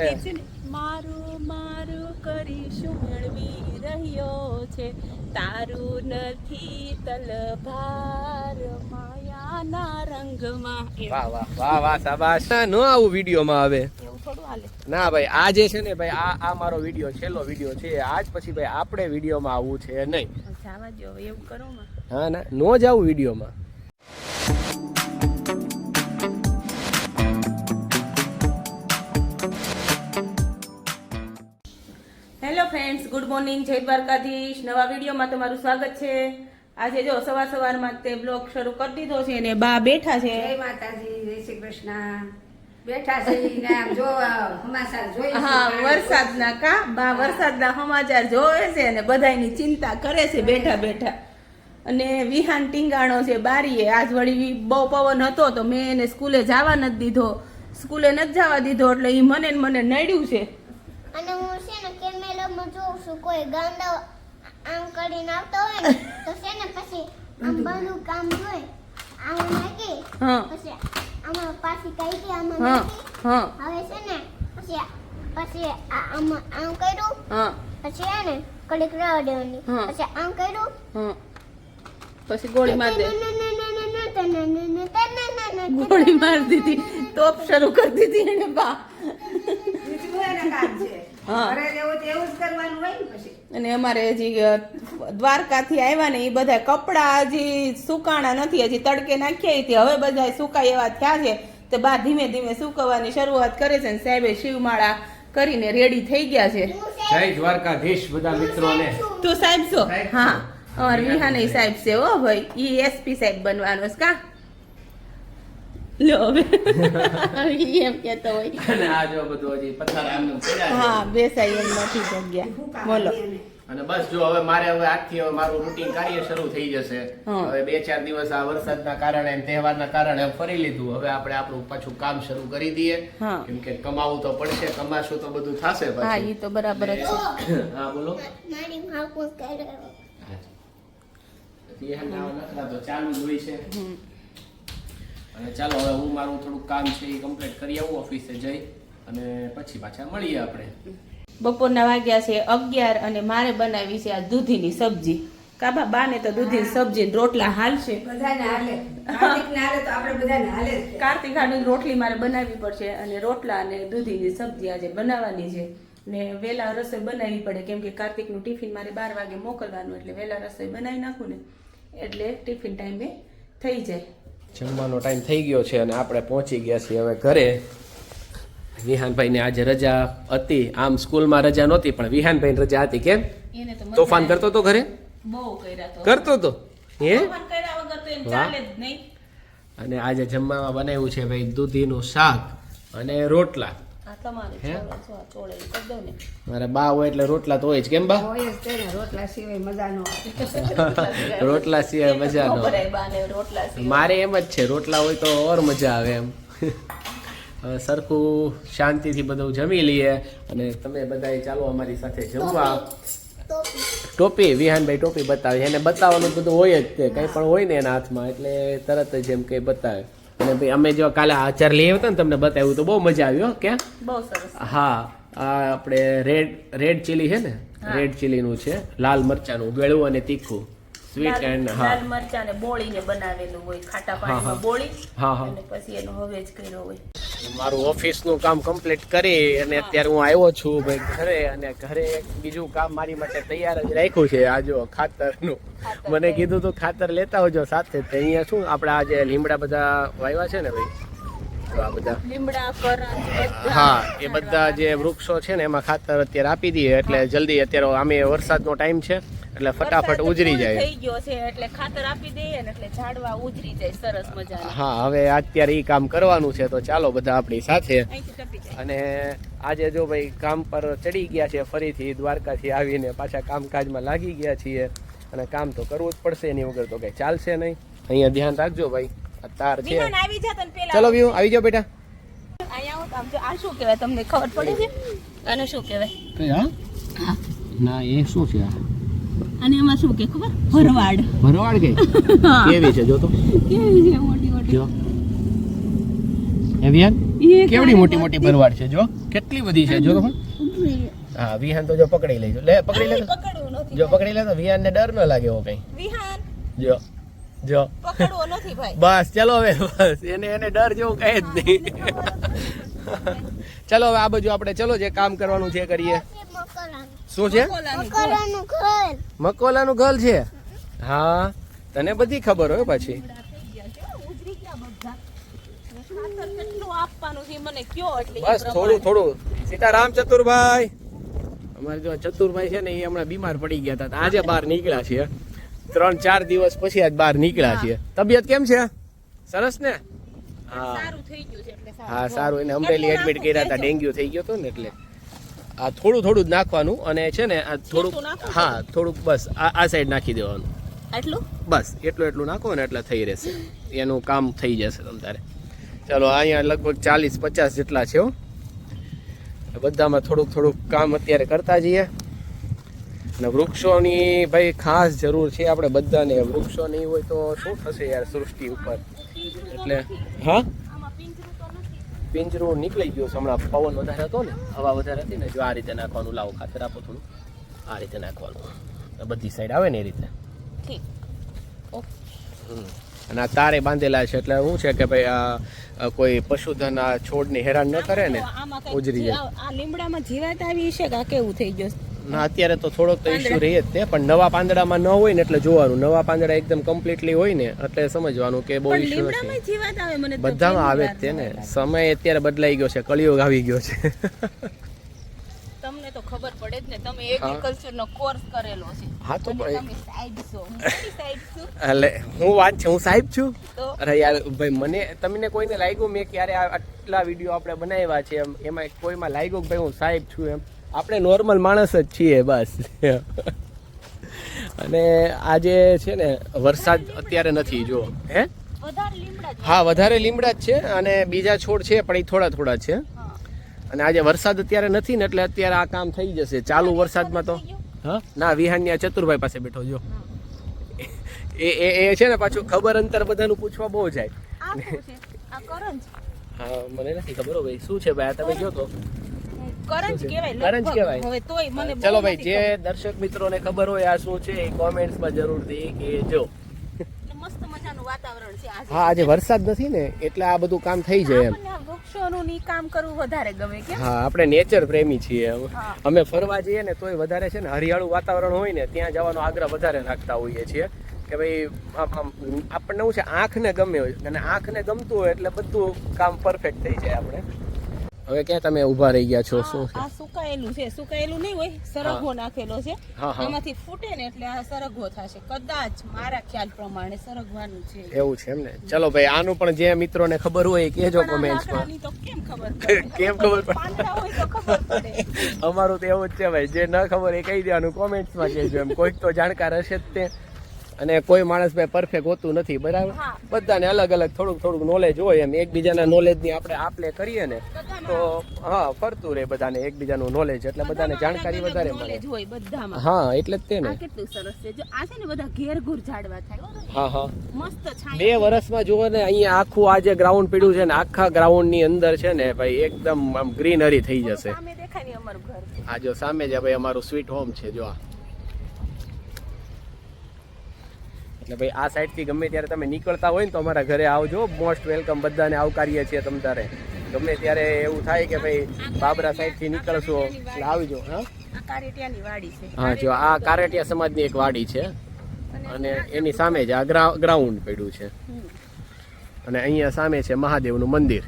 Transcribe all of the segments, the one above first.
એટલે મારું મારું કરીશું મેળવી રહ્યો છે તારું નથી તલભાર માયાના રંગમાં. વાહ વાહ વાહ વાહ શાબાશ. નો આવું વિડીયોમાં આવે એવું થોડું હાલે. ના ભાઈ આ જે છે ને ભાઈ આ મારો વિડીયો છેલ્લો વિડીયો છે. આજ પછી ભાઈ આપણે વિડીયોમાં આવવું છે નહીં. જાવા દો એવું કરો માં. હા ના નો જ આવું વિડીયોમાં. હેલો ફ્રેન્ડ્સ, ગુડ મોર્નિંગ, જય દ્વારકાધીશ. નવા વિડીયોમાં તમારું સ્વાગત છે. આજે જો સવારમાં તે બ્લોગ શરૂ કરી દીધો છે અને બા બેઠા છે. જય માતાજી, જય શ્રી કૃષ્ણ. બેઠા છે ને આમ જો સમાચાર જોઈ છે. હા, વરસાદના કા બા વરસાદના સમાચાર જોવે છે અને બધાયની ચિંતા કરે છે બેઠા બેઠા. અને વિહાન ટીંગાણો છે બારીએ. આજ વળી બહુ પવન હતો તો મેં એને સ્કૂલે જવા નથી દીધો. સ્કૂલે નથી જવા દીધો એટલે એ મને નડ્યું છે. અને હું છે ને કેમેરામાં જોઉં છું કોઈ ગાંડા આમ કરીને આવતો હોય ને તો છે ને પછી આમ બધું કામ જોઈ આમ નાખી હા પછી આમાં પાછી કાઢી આમાં હા નાખી હા હવે છે ને પછી આમ કર્યું હા પછી એને કડીક રવા દેવાની હા. પછી આમ કર્યું હા પછી ગોળી માર દે. ગોળી ગોળી માર દીધી. તોપ શરૂ કરી દીધી એને બા. બીજું એના કામ છે. હા. ઘરે જેવું છે એવું જ કરવાનું હોય ને પછી. અને અમારે હજી દ્વારકાથી આવ્યા ને એ બધા કપડા હજી સુકાણા નથી. હજી તડકે નાખ્યા હતી. હવે બધા સુકાય એવા થયા છે તો બા ધીમે ધીમે સુકવવાની શરૂઆત કરે છે ને સાહેબે શિવમાળા કરીને રેડી થઈ ગયા છે. જય દ્વારકાધીશ બધા મિત્રોને. તું સાહેબ છો? સાહેબ હા, છું. અમારે વિહાને સાહેબ છે હો ભાઈ. ઈ એસપી સાહેબ બનવાનો છે કા? લો હવે ઈ એમ કેતો હોય. અને આ જો બધું હજી પથ્થર આમ પડ્યા છે. હા, બેસાય એમ નથી જગ્યા. શું કામ બોલો. હતી એને? અને બસ જો હવે મારે આજથી હવે મારું રૂટીન કાર્ય શરૂ થઈ જશે. હા. હવે 2-4 દિવસ આ વરસાદના કારણે અને તહેવારના કારણે ફરી લીધું. હવે આપણે આપણું પાછું કામ શરૂ કરી દઈએ. હા. કેમ કે કમાવું તો પડશે, કમાશું તો બધું થશે હા, પાછું. ઈ તો બરાબર જ છે. હા બોલો. મારી હાકુસ કરે વિહાનના આવા નખરા તો ચાલુ જ હોય છે. અને ચાલો હવે હું મારું થોડુંક કામ છે એ કમ્પ્લીટ કરી આવું ઓફિસે જઈ અને પછી પાછા મળીએ આપણે. બપોરના વાગ્યા છે 11 અને મારે બનાવી છે આ દૂધીની સબ્જી. કાબા બાને તો દૂધીની સબ્જી ને રોટલા હાલશે. બધાને હાલે. કાર્તિકને હાલે તો આપણે બધાને હાલે જ છે. કાર્તિક આની રોટલી મારે બનાવવી પડશે અને રોટલા અને દૂધીની સબ્જી આજે બનાવવાની છે. ને વહેલા રસોઈ બનાવવી પડે કેમ કે કાર્તિકનું ટિફિન મારે 12 વાગે મોકલવાનું એટલે વહેલા રસોઈ બનાવી નાખું ને એટલે ટિફિન ટાઈમે થઈ જાય. જમવાનો ટાઈમ થઈ ગયો છે અને આપણે પહોંચી ગયા છીએ હવે ઘરે. વિહાનભાઈને આજે રજા હતી. આમ સ્કૂલમાં રજા નહોતી પણ વિહાનભાઈને રજા હતી. કેમ એને તો તોફાન કરતો તો ઘરે? બહુ કર્યા તો. કરતો તો હે? તોફાન કર્યા વગર તો એમ ચાલે જ નહીં. અને આજે જમવામાં બનાવ્યું છે ભાઈ દૂધીનું શાક અને રોટલા. આ તમારે હે? ચોળે કરી દઉં ને. મારા બા હોય એટલે રોટલા તો હોય જ. કેમ બા? હોય જ તે ને, રોટલા સિવાય મજા ન આવે. રોટલા સિવાય મજા ન ખબર આવે. હે બાને રોટલા સિવાય. મારે એમ જ છે, રોટલા હોય તો ઓર મજા આવે એમ. હવે સરખું શાંતિથી બધું જમી લઈએ અને તમે બધાય ચાલો અમારી સાથે જમવા. ટોપી વિહાનભાઈ ટોપી બતાવે. એને બતાવવાનું બધું હોય જ તે કંઈ પણ હોય ને એના હાથમાં એટલે તરત જ એમ કે બતાવે. અને ભાઈ અમે જો કાલે આચાર લઈ આવ્યા હતા ને તમને બતાવ્યું તો બહુ મજા આવી હો. ક્યાં? બહુ સરસ. હા, આ આપણે રેડ ચીલી છે ને, રેડ ચીલીનું છે, લાલ મરચાનું ગળું અને તીખું સ્વીટ એન્ડ. હા લાલ મરચા ને બોળીને બનાવેલું હોય ખાટા પાણીમાં બોળી હા હા. અને પછી એનો હવેજ કર્યો હોય. મારું ઓફિસનું કામ કમ્પ્લીટ કરી અને અત્યારે હું આવ્યો છું ભાઈ ઘરે. અને ઘરે એક બીજું કામ મારી માટે તૈયાર જ રાખ્યું છે. આ જો ખાતરનું. મને કીધું તું ખાતર લેતા આવજો સાથે. તો અહીંયા શું આપણે આ જે લીમડા બધા વાવ્યા છે ને ભાઈ, તો આ બધા લીમડા કરા હા એ બધા જે વૃક્ષો છે ને એમાં ખાતર અત્યારે આપી દઈએ એટલે જલ્દી. અત્યારે આમે વરસાદનો ટાઈમ છે એટલે ફટાફટ ઉજરી જાય. થઈ ગયો છે એટલે ખાતર આપી દઈએ ને એટલે ઝાડવા ઉજરી જાય સરસ મજાના. હા, હવે અત્યારે એ કામ કરવાનું છે તો ચાલો બધા આપણી સાથે. અહીંથી ટપી જાય. અને આજે જો ભાઈ કામ પર ચડી ગયા છે ફરીથી દ્વારકાથી આવીને પાછા કામકાજમાં લાગી ગયા છીએ અને કામ તો કરવું જ પડશે. એની વગર તો કઈ ચાલશે નહીં. અહીંયા ધ્યાન રાખજો ભાઈ, આ તાર છે. વિહાન આવી જા તને પેલા. ચલો વ્યુ આવી જાઓ બેટા. અહીંયા આવો તો આમ જો આ શું કહેવાય તમને ખબર પડે છે? આને શું કહેવાય? હા ના, એ શું છે? અને એમાં શું કે ખબર? ભરવાડ. ભરવાડ કે કેવી છે જો તો. કેવી છે મોટી મોટી. જો એ વિહાન કેવડી મોટી મોટી ભરવાડ છે જો. કેટલી બધી છે જો તો હું. હા વિહાન તો જો પકડી લેજો, લે પકડી લે તો. પકડવું નથી જો પકડી લે તો વિહાન ને ડર ન લાગે એવો કઈ. વિહાન જો જો પકડવો નથી ભાઈ. બસ ચલો હવે બસ એને ડર જેવું કઈ જ નહીં. ચલો હવે આ બાજુ આપણે ચલો જે કામ કરવાનું છે કરીએ. શું છે? મકરાનું ઘર. મકોલાનું ઘર છે. હા તને બધી ખબર હોય પછી. કેટલું આપવાનું છે મને કયો એટલે બસ થોડું થોડું. સીતારામ ચતુરભાઈ. અમારે જો ચતુરભાઈ છે ને એ હમણાં બીમાર પડી ગયા હતા, આજે બહાર નીકળ્યા છીએ. 3-4 દિવસ પછી આજ બહાર નીકળ્યા છીએ. તબિયત કેમ છે? સરસ ને? હા સારું થઈ ગયું છે એટલે સારું. હા સારું. એને અમરેલી એડમિટ કર્યા હતા, ડેન્ગ્યુ થઈ ગયો હતો ને એટલે. આ થોડું થોડું જ નાખવાનું અને છે ને આ થોડુંક, હા થોડુંક બસ આ સાઈડ નાખી દેવાનું. આટલું બસ એટલું નાખો ને એટલે થઈ રહેશે, એનું કામ થઈ જશે તમારે. ચાલો અહીંયા લગભગ 40-50 જેટલા છે હો. બધામાં થોડુંક કામ અત્યારે કરતા જઈએ. અને વૃક્ષોની ભાઈ ખાસ જરૂર છે આપણે બધાને. વૃક્ષો નહીં હોય તો શું થશે યાર સૃષ્ટિ ઉપર. એટલે હા પિંજરું નીકળી ગયું છે હમણાં. પવન વધારે હતો ને, હવા વધારે હતી ને. જો આ રીતે નાખવાનું. લાવો ખાતર આપો થોડું. આ રીતે નાખવાનું, બધી સાઈડ આવે ને એ રીતે. ઠીક. અને આ તારે બાંધેલા છે એટલે શું છે કે ભાઈ આ કોઈ પશુધન આ છોડને હેરાન ન કરે ને, ઉજરી જાય. આ લીમડામાં જીવાત આવી છે કે આ કેવું થઈ ગયું? ના અત્યારે તો થોડોક તો ઇશ્યુ રહે જ તે, પણ નવા પાંદડામાં ન હોય ને એટલે જોવાનું. નવા પાંદડા એકદમ કમ્પ્લીટલી હોય ને એટલે સમજવાનું કે બહુ ઇશ્યુ નથી. લીમડામાં જીવાત આવે મને તો બધામાં આવે જ તે ને. સમય અત્યારે બદલાઈ ગયો છે, કળિયુગ આવી ગયો છે. તમને તો ખબર પડે જ ને, તમે એગ્રીકલ્ચર નો કોર્સ કરેલો છે. હા તો અને તમે સાહેબ છો. હું કઈ સાહેબ છું? એટલે હું વાત છે, હું સાહેબ છું. તો અરે યાર ભાઈ મને તમને કોઈને લાગ્યું મેં ક્યારે આટલા વિડીયો આપણે બનાવ્યા છે એમાં કોઈમાં લાગ્યું કે ભાઈ હું સાહેબ છું એમ? આપણે નોર્મલ માણસ જ છીએ બસ. અને આજે છે ને વરસાદ અત્યારે નથી જો. હે વધારે લીમડા જ. હા વધારે લીમડા જ છે અને બીજા છોડ છે પણ એ થોડા છે. અને આજે વરસાદ અત્યારે નથી ને એટલે અત્યારે આ કામ થઈ જશે ચાલુ વરસાદમાં તો. હા ના વિહાનની આ ચતુરભાઈ પાસે બેઠો જો. એ છે ને પાછું ખબર અંતર બધાનું પૂછવા બહુ જાય. આ શું છે? આ કરંજ. હા મને નથી ખબર હો ભાઈ શું છે ભાઈ. આ તમે કહો તો. કરંજ કહેવાય. કરંજ કહેવાય. હવે તોય મને બહુ ચલો ભાઈ નથી જે દર્શક મિત્રોને ખબર હોય આ શું છે એ કોમેન્ટ્સમાં જરૂરથી કહેજો. ખબર. મસ્ત મજાનું વાતાવરણ છે આજે. હા આજે વરસાદ નથી ને એટલે આ બધું કામ થઈ જાય એમ. આપણને આ વૃક્ષોનું ની કામ કરવું વધારે ગમે કેમ? હા આપણે નેચર પ્રેમી છીએ હા. અમે ફરવા જઈએ ને તોય વધારે છે ને હરિયાળું વાતાવરણ હોય ને ત્યાં જવાનો આગ્રહ વધારે રાખતા હોઈએ છીએ કે ભાઈ આપણને શું છે આંખને ગમે હોય અને આંખને ગમતું હોય એટલે બધું કામ પરફેક્ટ થઈ જાય આપણે. હવે ક્યાં તમે ઊભા રહી ગયા છો? શું છે? આ સુકાયેલું છે. સુકાયેલું નહીં હોય, સરગવો નાખેલો છે. હા, હા. એમાંથી ફૂટે ને એટલે આ સરગવો થશે. કદાચ મારા ખ્યાલ પ્રમાણે સરગવાનું છે. એવું છે એમ ને. ચલો ભાઈ આનું પણ જે મિત્રોને ખબર હોય એ કહેજો કોમેન્ટ્સમાં. લાકડાની તો કેમ ખબર પડે? કેમ ખબર પડે? પાંદડા હોય તો ખબર પડે. અમારું તો એવું જ છે ભાઈ, જે ન ખબર એ કહી દેવાનું કોમેન્ટ્સમાં કહેજો એમ. કોઈક તો જાણકાર હશે જ તે. અને કોઈ માણસ ભાઈ પરફેક્ટ હોતું નથી બરાબર. હા. બધાને અલગ અલગ થોડુંક નોલેજ હોય એમ. એકબીજાના નોલેજની આપણે આપલે કરીએ ને તો હા ફરતું રહે બધાને એકબીજાનું નોલેજ એટલે બધાને જાણકારી વધારે મળે. નોલેજ હોય બધામાં. હા એટલે જ તે ને. આ કેટલું સરસ છે. જો આ છે ને બધા ઘેર ઘૂર ઝાડવા થાય હો. હા હા મસ્ત છાંય. 2 વર્ષમાં જુઓ ને અહીંયા આખું આ જે ગ્રાઉન્ડ પીડ્યું છે ને આખા ગ્રાઉન્ડ ની અંદર છે ને ભાઈ એકદમ આમ ગ્રીનરી થઈ જશે. સામે દેખાય ને અમારું ઘર. આ જો સામે જ ભાઈ અમારું સ્વીટ હોમ છે જો આ. એટલે ભાઈ આ સાઈડથી ગમે ત્યારે તમે નીકળતા હોય ને તો અમારા ઘરે આવજો. Most welcome. બધાને આવકારીએ છીએ તમ તારે. ગમે ત્યારે એવું થાય કે ભાઈ બાબરા સાઈડથી નીકળશો એટલે આવજો. હા આ કારેટિયાની વાડી છે. હા જો આ કારેટિયા સમાજની એક વાડી છે અને એની સામે જ આ ગ્રાઉન્ડ પડ્યું છે. અને અહીંયા સામે છે મહાદેવનું મંદિર.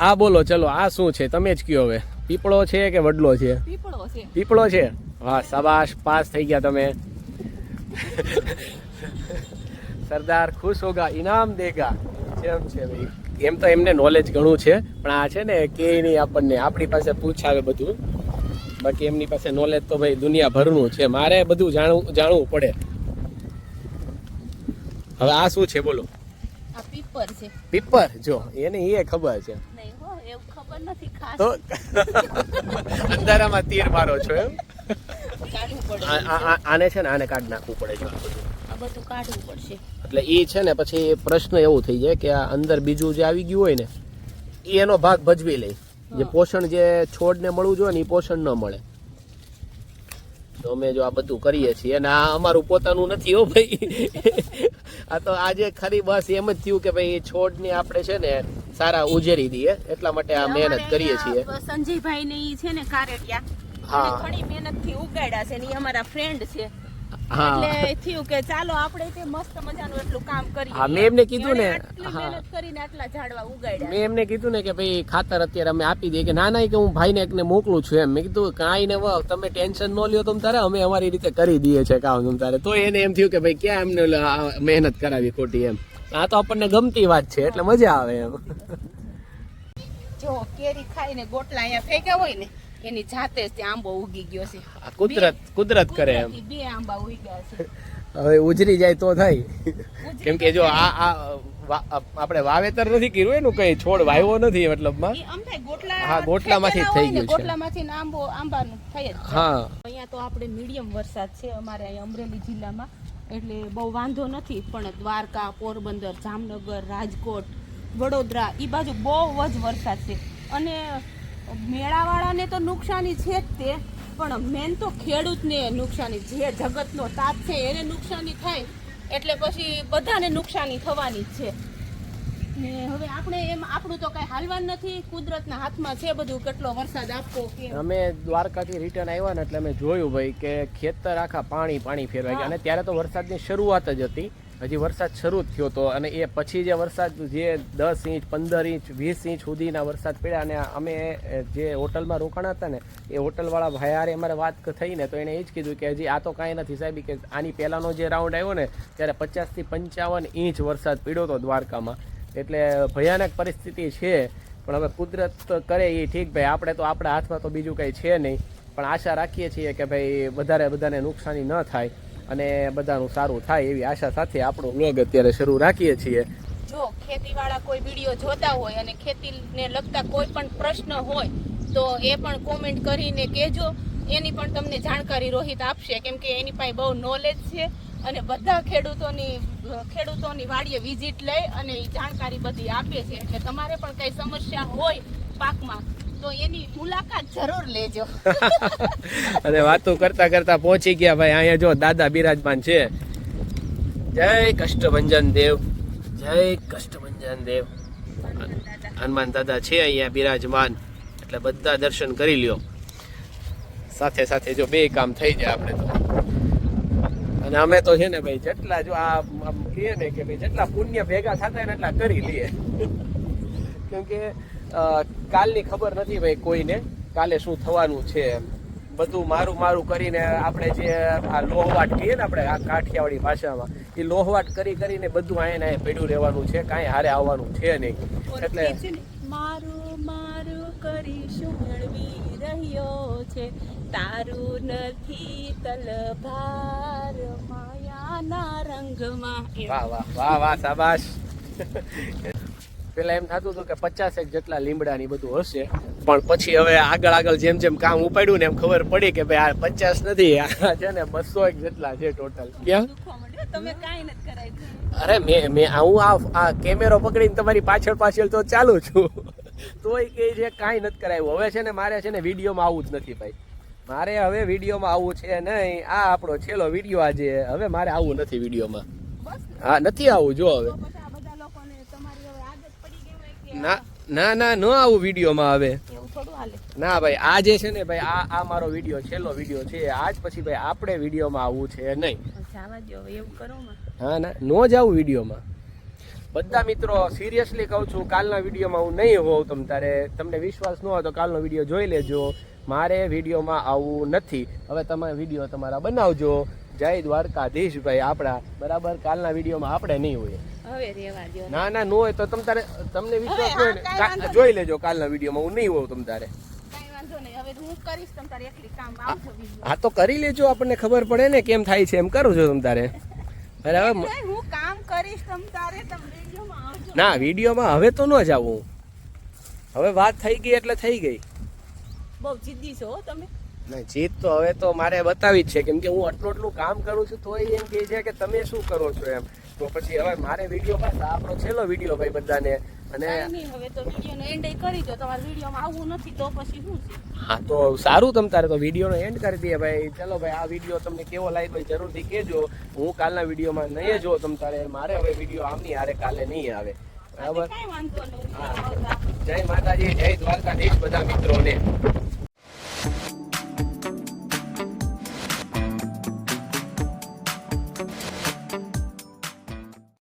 આ બોલો ચલો આ શું છે તમે જ કયો હવે. પીપળો છે કે વડલો છે? પીપળો છે. પીપળો છે. વાહ શાબાશ, પાસ થઈ ગયા તમે. સરદાર ખુશ હોગા ઇનામ દેગા. એમ છે ભાઈ. એમ તો એમને નોલેજ ઘણું છે પણ આ છે ને કે નહીં આપણને આપણી પાસે પૂછાવે બધું. બાકી એમની પાસે નોલેજ તો ભાઈ દુનિયાભરનું છે. મારે બધું જાણવું પડે. હવે આ શું છે બોલો? આ પીપર છે. પીપર જો એને એ ખબર છે નહીં હો, એવું ખબર નથી ખાસ. તો અંધારામાં તીર મારો છો એમ. કાઢવું પડે. આને છે ને આને કાઢી નાખવું પડે છે આ બધું. આ બધું કાઢવું પડશે. એટલે એ છે ને પછી પ્રશ્ન એવો થઈ જાય કે આ અંદર બીજું જે આવી ગયું હોય ને એ એનો ભાગ ભજવી લે. જે પોષણ જે છોડને મળવું જોઈએ ને એ પોષણ ન મળે. તો અમે જો આ બધું કરીએ છીએ અને આ અમારું પોતાનું નથી હો ભાઈ. આ તો આજે ખરી બસ એમ જ થયું કે ભાઈ છોડને આપણે છે ને સારા ઉજેરી દઈએ એટલા માટે આ મહેનત કરીએ છીએ. સંજયભાઈ ને ઈ છે ને કારેટિયા હા. ઘણી મહેનત થી ઉગાડ્યા છે ને ઈ અમારા ફ્રેન્ડ છે. હા. એટલે થયું કે ચાલો આપણે તે મસ્ત મજાનું એટલું કામ કરીએ. હા, મેં એમને કીધું ને. આટલી મહેનત કરીને આટલા ઝાડવા ઉગાડ્યા. મેં એમને કીધું ને કે ભાઈ ખાતર અત્યારે અમે આપી દઈએ કે ના ના કે હું ભાઈને એકને મોકલું છું એમ. મેં કીધું કાંઈ ને વાહ તમે ટેન્શન ન લ્યો તમ તારે અમે અમારી રીતે કરી દઈએ છે કામ તમ તારે. તો એને એમ થયું કે ભાઈ ક્યાં એમને મહેનત કરાવી ખોટી એમ. આ તો આપણને ગમતી વાત છે એટલે મજા આવે એમ. જો કેરી ખાઈને ગોટલા અહીંયા ફેંક્યા હોય ને એની જાતે જ ત્યાં આંબો ઉગી ગયો છે. આ કુદરત કરે એમ. કુદરતી 2 આંબા ઉગ્યા છે. હવે ઉજરી જાય તો થાય. કેમ કે જો આ આપણે વાવેતર નથી કર્યું એનું કઈ છોડ વાવ્યો નથી મતલબમાં. ઈ આમ થાય ગોટલા. હા, ગોટલામાંથી જ થઈ ગયું છે. ગોટલામાંથી ને આંબાનું થઈ જ જાય. હા. અહીંયા તો આપણે મીડિયમ વરસાદ છે અમારે અહીંયા અમરેલી જિલ્લામાં એટલે બહુ વાંધો નથી. પણ દ્વારકા, પોરબંદર, જામનગર, રાજકોટ, વડોદરા ઈ બાજુ બહુ જ વરસાદ છે. અને મેળાવાળાને તો નુકસાની છે જ તે, પણ મેન તો ખેડૂતને નુકસાની. જે જગતનો તાત છે એને નુકસાની થાય એટલે પછી બધાને નુકસાની થવાની જ છે. ને હવે આપણે એમ આપણું તો કઈ હાલવાનું નથી, કુદરતના હાથમાં છે બધું. કેટલો વરસાદ આપવો કે અમે દ્વારકાથી રિટર્ન આવ્યા ને એટલે અમે જોયું ભાઈ કે ખેતર આખા પાણી ફેરવાઈ ગયા. અને ત્યારે તો વરસાદની શરૂઆત જ હતી, હજી વરસાદ શરૂ જ થયો હતો. અને એ પછી જે વરસાદ જે 10 ઇંચ 15 ઇંચ 20 ઇંચ સુધીના વરસાદ પડ્યા. અને અમે જે હોટલમાં રોકાણા હતા ને એ હોટલવાળા ભાઈ હારે અમારે વાત થઈ ને તો એને એ જ કીધું કે હજી આ તો કાંઈ નથી સાહેબ, કે આની પહેલાંનો જે રાઉન્ડ આવ્યો ને ત્યારે 50 થી 55 ઇંચ વરસાદ પડ્યો હતો દ્વારકામાં. એટલે ભયાનક પરિસ્થિતિ છે. પણ હવે કુદરત કરે એ ઠીક ભાઈ, આપણે તો આપણા હાથમાં તો બીજું કંઈ છે નહીં. પણ આશા રાખીએ છીએ કે ભાઈ બધાને નુકસાની ન થાય અને બધાનું સારું થાય એવી આશા સાથે આપણો વ્લોગ અત્યારે શરૂ રાખીએ છીએ. જો ખેતીવાળા કોઈ વિડીયો જોતા હોય અને ખેતીને લગતા કોઈ પણ પ્રશ્ન હોય તો એ પણ કોમેન્ટ કરીને કહેજો. એની પણ તમને જાણકારી રોહિત આપશે, કેમ કે એની પાસે બહુ નોલેજ છે અને બધા ખેડૂતોની વાડીએ વિઝિટ લઈ અને એ જાણકારી બધી આપે છે. એટલે તમારે પણ કઈ સમસ્યા હોય પાકમાં તો એની મુલાકાત જરૂર લેજો. અને વાતો કરતા પહોંચી ગયા ભાઈ અહીંયા જો દાદા બિરાજમાન છે. જય કષ્ટભંજન દેવ, જય કષ્ટભંજન દેવ. હનુમાન દાદા છે અહીંયા બિરાજમાન એટલે બધા દર્શન કરી લ્યો. સાથે સાથે જો બે કામ થઈ જાય આપણે તો. અને અમે તો છે ને ભાઈ જેટલા જો આ કહીએ ને કે ભાઈ જેટલા પુણ્ય ભેગા થતા ને એટલા કરી લઈએ. કેમ કે કાલની ખબર નથી ભાઈ કોઈને, કાલે શું થવાનું છે. બધું મારું કરીને આપણે જે આ લોહવાટ કહીએ ને આપણે આ કાઠિયાવાડી ભાષામાં, એ લોહવાટ કરીને બધું અહીંયા પડ્યું રહેવાનું છે, કાંઈ હારે આવવાનું છે નહીં. એટલે મારું કરીશું મેળવી રહ્યો છે, તારું નથી તલભાર માયાના રંગમાં. વાહ શાબાશ. પેલા એમ થતું હતું કે 50 જેટલા લીમડાની બધું હશે, પણ પછી હવે આગળ જેમ કામ ઉપાડ્યું ને એમ ખબર પડી કે ભાઈ આ 50 નથી, આ છે ને 200 જેટલા છે ટોટલ. ક્યાં તમે કાંઈ નથી કરાયું? અરે મેં હું આ કેમેરો પકડીને તમારી પાછળ તો ચાલુ છું, તોય કે છે કાંઈ નથી કરાયું. હવે છે ને મારે છે ને વિડીયોમાં આવવું જ નથી ભાઈ, મારે હવે વિડીયોમાં આવવું છે નહીં. આ આપણો છેલ્લો વિડીયો આજે, હવે મારે આવવું નથી વિડીયોમાં. હા, નથી આવવું. જો હવે ના ન આવું વિડીયોમાં હવે. ના ભાઈ આ જે છે ને ભાઈ આ મારો વિડીયો છેલ્લો વિડીયો છે. આજ પછી ભાઈ આપણે વિડીયોમાં આવવું છે નહીં. હા ના નો જ આવું વિડીયોમાં. બધા મિત્રો સિરિયસલી કહું છું, કાલના વિડીયોમાં હું નહીં હોઉં. તમને વિશ્વાસ ન હોય તો કાલનો વિડીયો જોઈ લેજો. મારે વિડીયોમાં આવવું નથી. હવે તમે વિડીયો તમારા બનાવજો. જય દ્વારકાધીશ ભાઈ આપણા, બરાબર. કાલના વિડીયોમાં આપણે નહીં હોય. ના નો હોય તો તમને વિશ્વાસ હોય ને જોઈ લેજો. કાલના વિડીયોમાં હું નહીં હોઉં હા તો કરી લેજો, આપણને ખબર પડે ને કેમ થાય છે. એમ કરું છો તારે બરાબર. ના વિડીયોમાં હવે તો ન જ આવું. હવે વાત થઈ ગઈ એટલે થઈ ગઈ. બહુ જિદ્દી છો તમે. ના જીત તો હવે તો મારે બતાવી જ છે, કેમ કે હું આટલું કામ કરું છું તોય એમ કહે છે કે તમે શું કરો છો એમ. તો પછી હવે મારે વિડીયો પાછા આપણો છેલ્લો વિડીયો ભાઈ બધાને અને કાંઈ નહીં, હવે તો વિડીયોનો એન્ડ કરી દો. તમારે વિડીયોમાં આવવું નથી તો પછી શું છે? હા તો સારું, તમ તારે તો વિડીયોનો એન્ડ કરી દઈએ ભાઈ. ચલો ભાઈ, આ વિડીયો તમને કેવો લાગ્યો જરૂરથી કહેજો. હું કાલના વિડીયોમાં નહીં જો તમ તારે, મારે હવે વિડીયો આમની હારે કાલે નહીં આવે, બરાબર? કાંઈ વાંધો નહીં. હા. જય માતાજી, જય દ્વારકાધીશ બધા મિત્રોને.